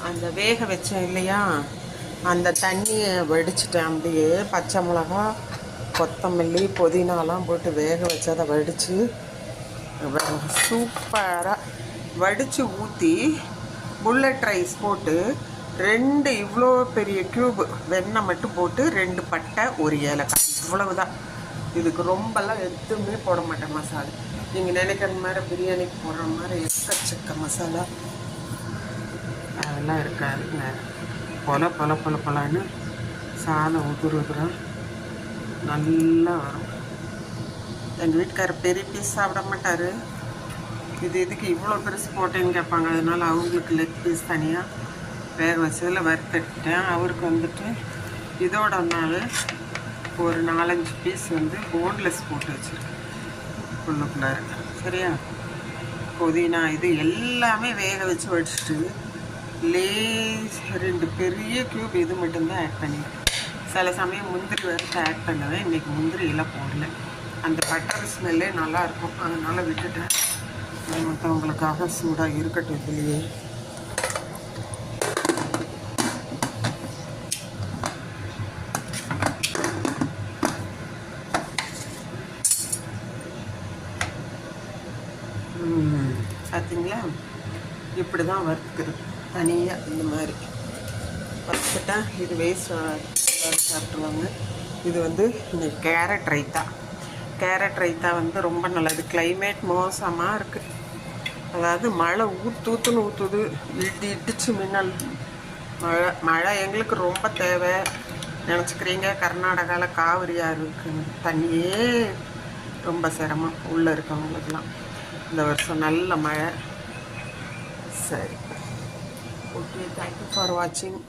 அந்த வேக வச்சேன் இல்லையா, அந்த தண்ணியை வடிச்சிட்டேன். அப்படியே பச்சை மிளகா, கொத்தமல்லி, புதினாலாம் போட்டு வேக வச்சு அதை வடித்து சூப்பராக வடித்து ஊற்றி புல்லட் ரைஸ் போட்டு 2 இவ்வளோ பெரிய க்யூப் வெண்ணெய் மட்டும் போட்டு 2 பட்டை, 1 ஏலக்காய், இவ்வளவுதான். இதுக்கு ரொம்பலாம் எதுவுமே போட மாட்டேன் மசாலா. நீங்கள் நினைக்கிற மாதிரி பிரியாணிக்கு போடுற மாதிரி எக்கச்சக்க மசாலா அதெல்லாம் இருக்காதுங்க. பொலன்னு சாதம் உதுரம் நல்லா வரும். எங்கள் வீட்டுக்காரர் பெரிய பீஸ் சாப்பிட மாட்டார். இது எதுக்கு இவ்வளோ பெருசு போட்டேன்னு கேட்பாங்க. அதனால் அவங்களுக்கு லெக் பீஸ் தனியாக வேக வச்சதில் வறுத்துட்டேன். அவருக்கு வந்துட்டு இதோட நாள் ஒரு 4-5 பீஸ் போன்லெஸ் போட்டு வச்சுருக்கேன் உள்ளுக்குள்ளார. சரியா? புதினா இது எல்லாமே வேக வச்சு வடிச்சிட்டு லேஸ் 2 பெரிய க்யூப் இது மட்டும்தான் ஆட் பண்ணிடுவேன். சில சமயம் முந்திரி வறுத்து ஆட் பண்ணுவேன். இன்றைக்கி முந்திரி எல்லாம் போடல. அந்த பட்டர் ஸ்மெல்லே நல்லாயிருக்கும், அதனால் விட்டுட்டேன். மற்றவங்களுக்காக சூடாக இருக்கட்டும். இதுலேயே பார்த்தீங்களா, இப்படி தான் வறுத்துக்கிறது தனியாக. இந்த மாதிரி வறுத்துட்டா இது வேஸ்ட் சாப்பிட்ருவாங்க. இது இன்னைக்கு கேரட் ரைத்தா ரொம்ப நல்லது. கிளைமேட் மோசமாக இருக்குது. அதாவது மழை ஊற்றுது, இடிச்சு மின்னல் மழை எங்களுக்கு ரொம்ப தேவை நினச்சிக்கிறீங்க. கர்நாடகாவில் காவிரி ஆறு இருக்குங்க, தண்ணியே ரொம்ப சிரமம் உள்ளே இருக்கவங்களுக்கெல்லாம். இந்த வருஷம் நல்ல மழை. சரி, ஓகே, தேங்க்யூ ஃபார் வாட்சிங்.